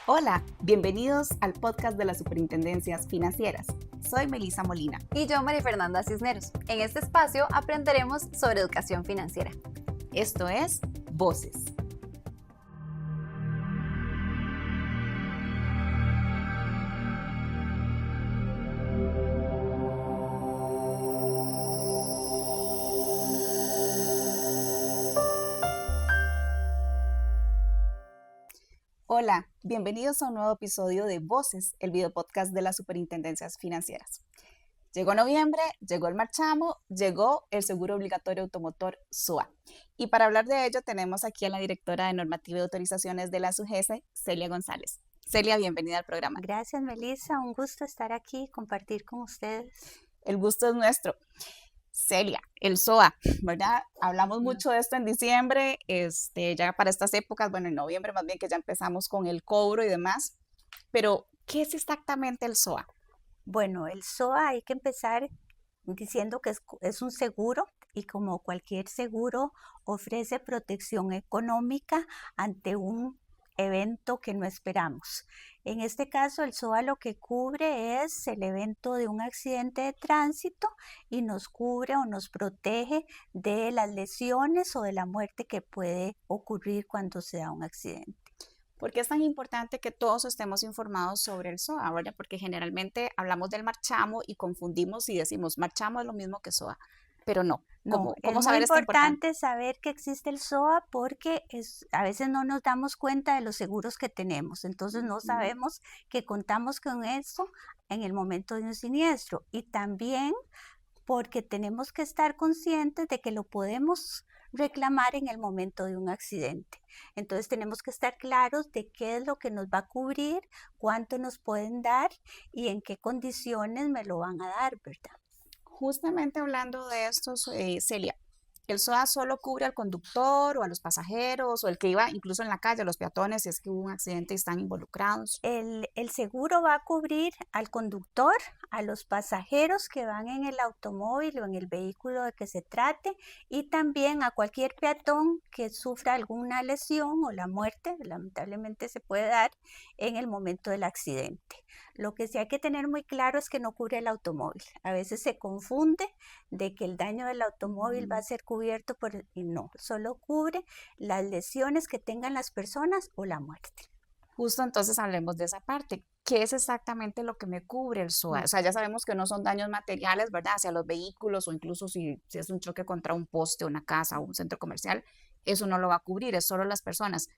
Hola, bienvenidos al podcast de las Superintendencias Financieras. Soy Melissa Molina. Y yo, María Fernanda Cisneros. En este espacio aprenderemos sobre educación financiera. Esto es Voces. Hola, bienvenidos a un nuevo episodio de Voces, el video podcast de las Superintendencias Financieras. Llegó noviembre, llegó el marchamo, llegó el seguro obligatorio automotor SOA. Y para hablar de ello tenemos aquí a la directora de Normativa y Autorizaciones de la SUGESE, Celia González. Celia, bienvenida al programa. Gracias, Melissa. Un gusto estar aquí y compartir con ustedes. El gusto es nuestro. Celia, el SOA, ¿verdad? Hablamos mucho de esto en diciembre, ya para estas épocas, bueno, en noviembre más bien que ya empezamos con el cobro y demás, pero ¿qué es exactamente el SOA? Bueno, el SOA hay que empezar diciendo que es un seguro y como cualquier seguro ofrece protección económica ante un evento que no esperamos. En este caso, el SOA lo que cubre es el evento de un accidente de tránsito y nos cubre o nos protege de las lesiones o de la muerte que puede ocurrir cuando se da un accidente. ¿Por qué es tan importante que todos estemos informados sobre el SOA, ¿verdad? Porque generalmente hablamos del marchamo y confundimos y decimos, marchamo es lo mismo que SOA, pero no. No, ¿Cómo es muy saber esto importante saber que existe el SOA porque a veces no nos damos cuenta de los seguros que tenemos, entonces no sabemos que contamos con eso en el momento de un siniestro y también porque tenemos que estar conscientes de que lo podemos reclamar en el momento de un accidente. Entonces tenemos que estar claros de qué es lo que nos va a cubrir, cuánto nos pueden dar y en qué condiciones me lo van a dar, ¿verdad? Justamente hablando de esto, Celia, ¿el SOA solo cubre al conductor o a los pasajeros o el que iba incluso en la calle, a los peatones, si es que hubo un accidente y están involucrados? El seguro va a cubrir al conductor, a los pasajeros que van en el automóvil o en el vehículo de que se trate y también a cualquier peatón que sufra alguna lesión o la muerte, lamentablemente se puede dar en el momento del accidente. Lo que sí hay que tener muy claro es que no cubre el automóvil. A veces se confunde de que el daño del automóvil va a ser cubierto y no, solo cubre las lesiones que tengan las personas o la muerte. Justo entonces hablemos de esa parte. ¿Qué es exactamente lo que me cubre el SOA? O sea, ya sabemos que no son daños materiales, ¿verdad? Hacia los vehículos o incluso si es un choque contra un poste, una casa o un centro comercial, eso no lo va a cubrir, es solo las personas.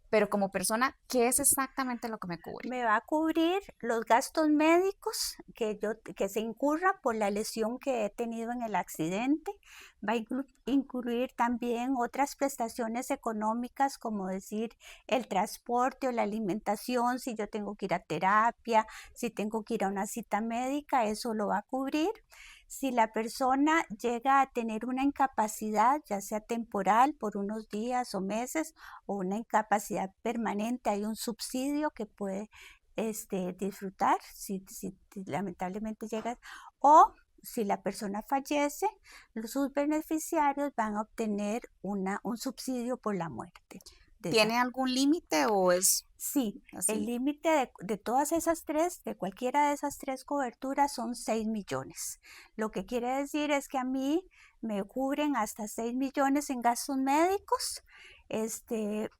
Pero como persona, ¿qué es exactamente lo que me cubre? Me va a cubrir los gastos médicos que se incurra por la lesión que he tenido en el accidente. Va a incluir también otras prestaciones económicas, como decir el transporte o la alimentación, si yo tengo que ir a terapia, si tengo que ir a una cita médica, eso lo va a cubrir. Si la persona llega a tener una incapacidad, ya sea temporal por unos días o meses, o una incapacidad permanente, hay un subsidio que puede disfrutar si lamentablemente llega, o si la persona fallece, sus beneficiarios van a obtener un subsidio por la muerte. ¿Tiene algún límite o es Sí, así? el límite de todas esas tres, de cualquiera de esas tres coberturas son 6 millones. Lo que quiere decir es que a mí me cubren hasta 6 millones en gastos médicos,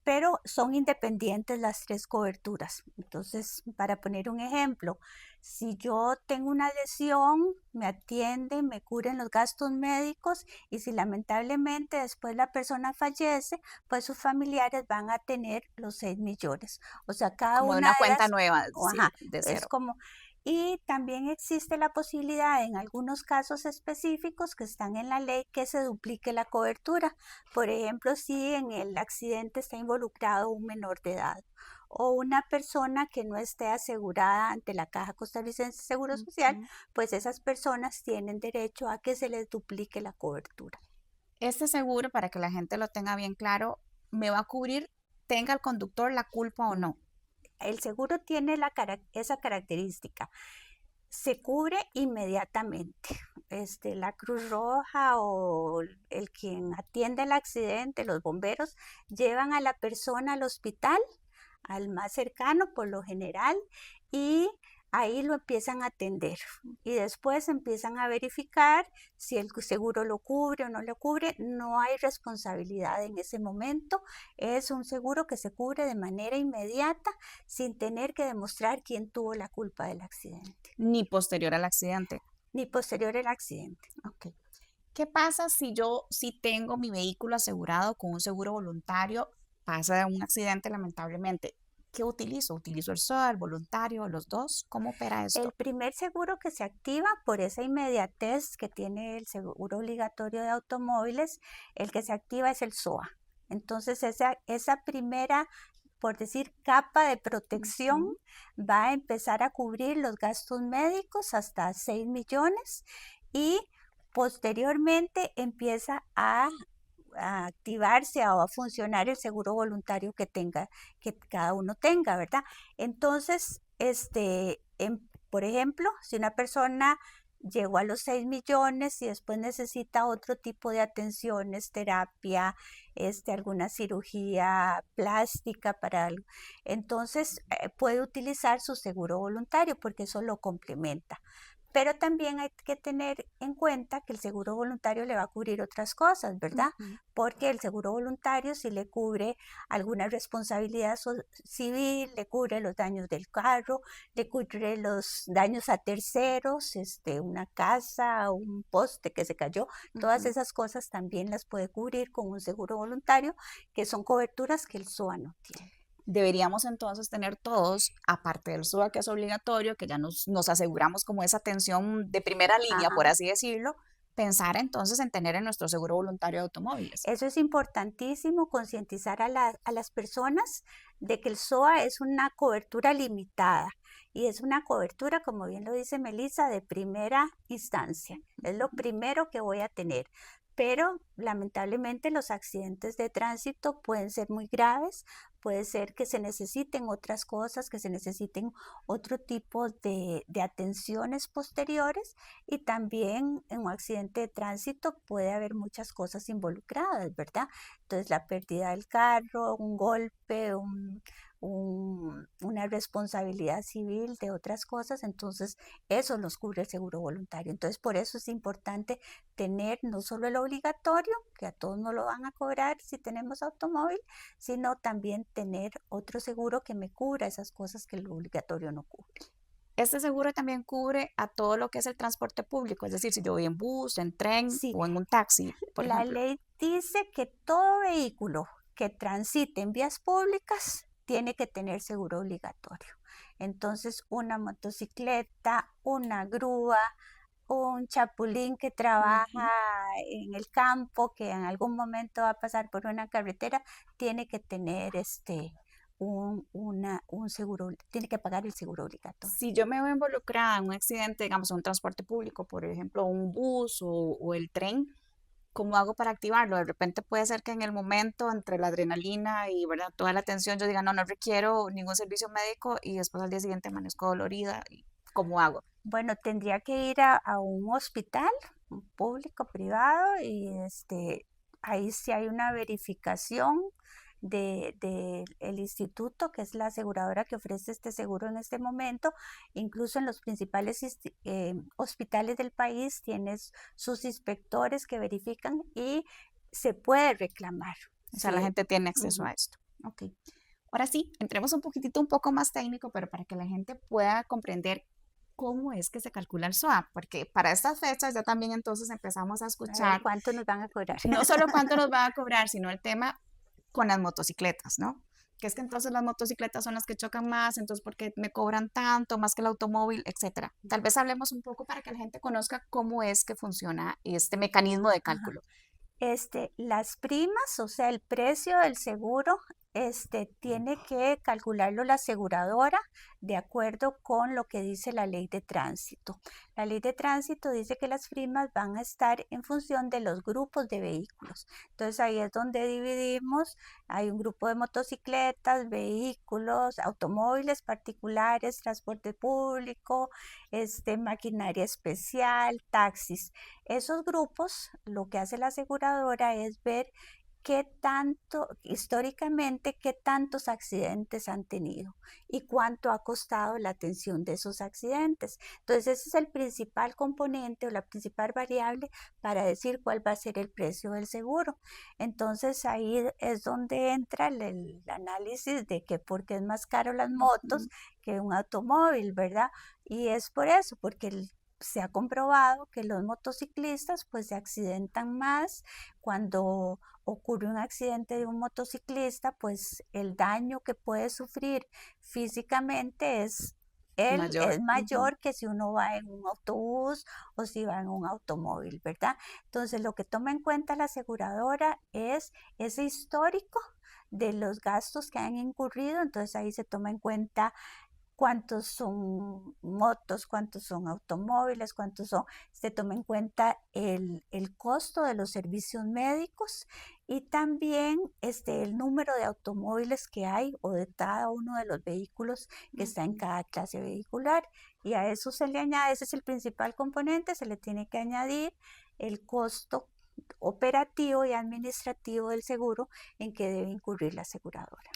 pero son independientes las tres coberturas. Entonces, para poner un ejemplo, si yo tengo una lesión, me atienden, me cubren los gastos médicos y si lamentablemente después la persona fallece, pues sus familiares van a tener los 6 millones. O sea, cada Como de una una de cuenta las, nueva, sí, ajá, de es cero. como, y también existe la posibilidad en algunos casos específicos que están en la ley que se duplique la cobertura. Por ejemplo, si en el accidente está involucrado un menor de edad o una persona que no esté asegurada ante la Caja Costarricense de Seguro Social, pues esas personas tienen derecho a que se les duplique la cobertura. Este seguro, para que la gente lo tenga bien claro, me va a cubrir, tenga el conductor la culpa o no. El seguro tiene esa característica. Se cubre inmediatamente. La Cruz Roja o el quien atiende el accidente, los bomberos, llevan a la persona al hospital al más cercano por lo general, y ahí lo empiezan a atender y después empiezan a verificar si el seguro lo cubre o no lo cubre. No hay responsabilidad en ese momento, es un seguro que se cubre de manera inmediata sin tener que demostrar quién tuvo la culpa del accidente, Ni posterior al accidente. ni posterior al accidente. Ok. ¿Qué pasa si yo sí tengo mi vehículo asegurado con un seguro voluntario? Pasa un accidente lamentablemente. ¿Qué utilizo? ¿Utilizo el SOA, el voluntario, los dos? ¿Cómo opera El esto? primer seguro que se activa por esa inmediatez que tiene el seguro obligatorio de automóviles, el que se activa es el SOA. Entonces esa primera, por decir, capa de protección Ujú. va a empezar a cubrir los gastos médicos hasta 6 millones y posteriormente empieza a activarse o a funcionar el seguro voluntario que cada uno tenga, ¿verdad? Entonces, por ejemplo, si una persona llegó a los 6 millones y después necesita otro tipo de atenciones, terapia, alguna cirugía plástica para algo, entonces puede utilizar su seguro voluntario porque eso lo complementa. Pero también hay que tener en cuenta que el seguro voluntario le va a cubrir otras cosas, ¿verdad? Ujú. Porque el seguro voluntario sí le cubre alguna responsabilidad civil, le cubre los daños del carro, le cubre los daños a terceros, una casa, un poste que se cayó, todas Ujú. esas cosas también las puede cubrir con un seguro voluntario, que son coberturas que el SOA no tiene. Deberíamos entonces tener todos, aparte del SUA que es obligatorio, que ya nos aseguramos como esa atención de primera línea, Ajá. por así decirlo, pensar entonces en tener en nuestro seguro voluntario de automóviles. Eso es importantísimo, concientizar a las personas de que el SOA es una cobertura limitada y es una cobertura, como bien lo dice Melissa, de primera instancia. Es lo primero que voy a tener. Pero lamentablemente los accidentes de tránsito pueden ser muy graves, puede ser que se necesiten otras cosas, que se necesiten otro tipo de atenciones posteriores, y también en un accidente de tránsito puede haber muchas cosas involucradas, ¿verdad? Entonces la pérdida del carro, un golpe, una responsabilidad civil de otras cosas, entonces eso nos cubre el seguro voluntario. Entonces por eso es importante tener no solo el obligatorio, que a todos no lo van a cobrar si tenemos automóvil, sino también tener otro seguro que me cubra esas cosas que el obligatorio no cubre. Este seguro también cubre a todo lo que es el transporte público, es decir, si yo voy en bus, en tren Sí, o en un taxi, por la ejemplo. ley dice que todo vehículo que transite en vías públicas tiene que tener seguro obligatorio. Entonces, una motocicleta, una grúa, un chapulín que trabaja Ujú. en el campo, que en algún momento va a pasar por una carretera, tiene que tener un seguro, tiene que pagar el seguro obligatorio. Si yo me veo involucrada en un accidente, digamos, en un transporte público, por ejemplo, un bus o el tren, ¿cómo hago para activarlo? De repente puede ser que en el momento, entre la adrenalina y, ¿verdad?, toda la tensión, yo diga, no, no requiero ningún servicio médico y después al día siguiente amanezco dolorida. ¿Cómo hago? Bueno, tendría que ir a un hospital, un público, privado, y ahí sí hay una verificación de el instituto, que es la aseguradora que ofrece este seguro en este momento. Incluso en los principales hospitales del país tienes sus inspectores que verifican y se puede reclamar. O sea, la Sí. gente tiene acceso Ujú. a esto. Ok. Ahora sí, entremos un poquitito, un poco más técnico, pero para que la gente pueda comprender cómo es que se calcula el SOA, porque para estas fechas ya también entonces empezamos a A ver escuchar cuánto nos van a cobrar. no solo cuánto nos va a cobrar, sino el tema con las motocicletas, ¿no? Que es que entonces las motocicletas son las que chocan más, entonces ¿por qué me cobran tanto más que el automóvil, etcétera? Tal vez hablemos un poco para que la gente conozca cómo es que funciona este mecanismo de Ajá. cálculo. Las primas, o sea, el precio del seguro, tiene que calcularlo la aseguradora de acuerdo con lo que dice la ley de tránsito. La ley de tránsito dice que las primas van a estar en función de los grupos de vehículos. Entonces ahí es donde dividimos. Hay un grupo de motocicletas, vehículos, automóviles particulares, transporte público, maquinaria especial, taxis. Esos grupos, lo que hace la aseguradora es ver históricamente, qué tantos accidentes han tenido y cuánto ha costado la atención de esos accidentes. Entonces, ese es el principal componente o la principal variable para decir cuál va a ser el precio del seguro. Entonces, ahí es donde entra el análisis de que por qué es más caro las motos que un automóvil, ¿verdad? Y es por eso, porque se ha comprobado que los motociclistas pues se accidentan más. Cuando ocurre un accidente de un motociclista, pues el daño que puede sufrir físicamente es Mayor. Ujú. mayor que si uno va en un autobús o si va en un automóvil, ¿verdad? Entonces, lo que toma en cuenta la aseguradora es ese histórico de los gastos que han incurrido. Entonces, ahí se toma en cuenta cuántos son motos, cuántos son automóviles, se toma en cuenta el costo de los servicios médicos y también el número de automóviles que hay o de cada uno de los vehículos que está en cada clase vehicular. Y a eso se le añade, ese es el principal componente, se le tiene que añadir el costo operativo y administrativo del seguro en que debe incurrir la aseguradora.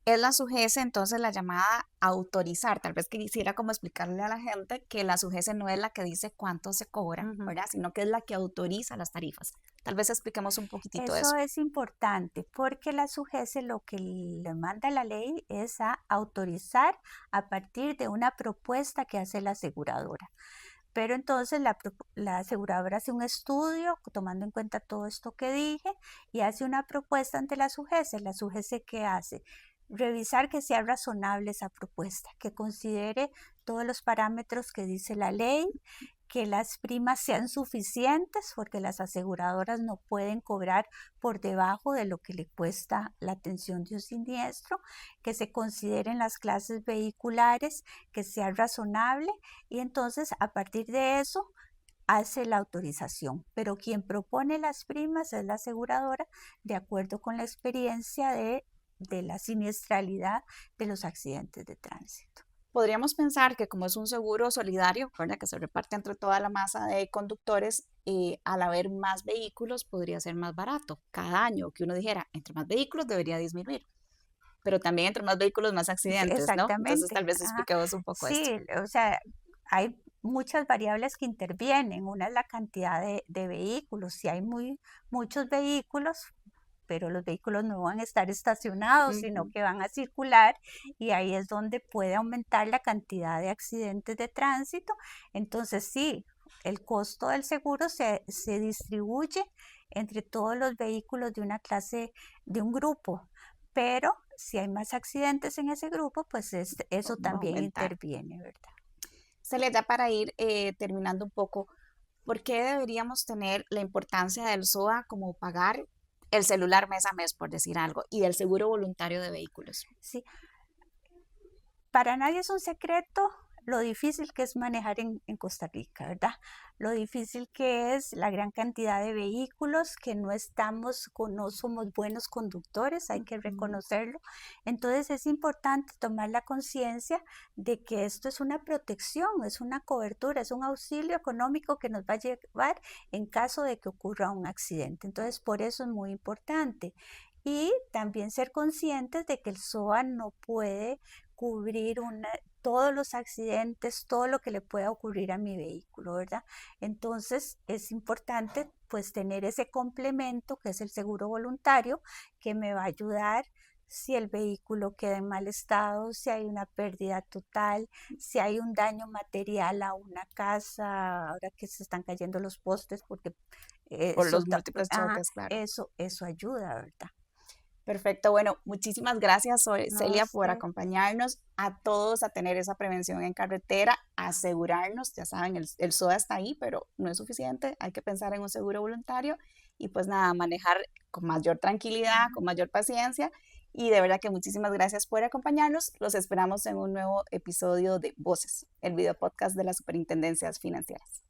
Es la SUGESE entonces la llamada a autorizar. Tal vez quisiera como explicarle a la gente que la SUGESE no es la que dice cuánto se cobra, Ujú. ¿verdad? Sino que es la que autoriza las tarifas. Tal vez expliquemos un poquitito de Eso eso. es importante porque la SUGESE lo que le manda la ley es a autorizar a partir de una propuesta que hace la aseguradora. Pero entonces la aseguradora hace un estudio tomando en cuenta todo esto que dije y hace una propuesta ante la SUGESE. La SUGESE, ¿qué hace? Revisar que sea razonable esa propuesta, que considere todos los parámetros que dice la ley, que las primas sean suficientes, porque las aseguradoras no pueden cobrar por debajo de lo que le cuesta la atención de un siniestro, que se consideren las clases vehiculares, que sea razonable y entonces a partir de eso hace la autorización, pero quien propone las primas es la aseguradora de acuerdo con la experiencia de la siniestralidad de los accidentes de tránsito. Podríamos pensar que como es un seguro solidario, ¿verdad? Que se reparte entre toda la masa de conductores, al haber más vehículos podría ser más barato cada año, que uno dijera, entre más vehículos debería disminuir, pero también entre más vehículos más accidentes, ¿no? Entonces Exactamente. tal vez Ajá. expliquemos un poco esto. Sí, o sea, hay muchas variables que intervienen. Una es la cantidad de vehículos. Si hay muchos vehículos, pero los vehículos no van a estar estacionados, sino Ujú. que van a circular y ahí es donde puede aumentar la cantidad de accidentes de tránsito. Entonces, sí, el costo del seguro se distribuye entre todos los vehículos de una clase, de un grupo, pero si hay más accidentes en ese grupo, pues eso Va a también aumentar. interviene, ¿verdad? Celia, ya para ir terminando un poco, ¿por qué deberíamos tener la importancia del SOA como pagar el celular mes a mes, por decir algo, y del seguro voluntario de vehículos? Sí, para nadie es un secreto lo difícil que es manejar en Costa Rica, ¿verdad? Lo difícil que es la gran cantidad de vehículos que no somos buenos conductores, hay que Ujú. reconocerlo. Entonces es importante tomar la conciencia de que esto es una protección, es una cobertura, es un auxilio económico que nos va a llevar en caso de que ocurra un accidente. Entonces por eso es muy importante. Y también ser conscientes de que el SOA no puede cubrir todos los accidentes, todo lo que le pueda ocurrir a mi vehículo, ¿verdad? Entonces es importante pues tener ese complemento que es el seguro voluntario que me va a ayudar si el vehículo queda en mal estado, si hay una pérdida total, si hay un daño material a una casa, ahora que se están cayendo los postes porque Por los múltiples choques, claro. eso ayuda, ¿verdad? Perfecto, bueno, muchísimas gracias, No, Celia, por usted. acompañarnos a todos a tener esa prevención en carretera, asegurarnos, ya saben, el SOA está ahí, pero no es suficiente, hay que pensar en un seguro voluntario y pues nada, manejar con mayor tranquilidad, Ujú. con mayor paciencia y de verdad que muchísimas gracias por acompañarnos, los esperamos en un nuevo episodio de Voces, el video podcast de las Superintendencias Financieras.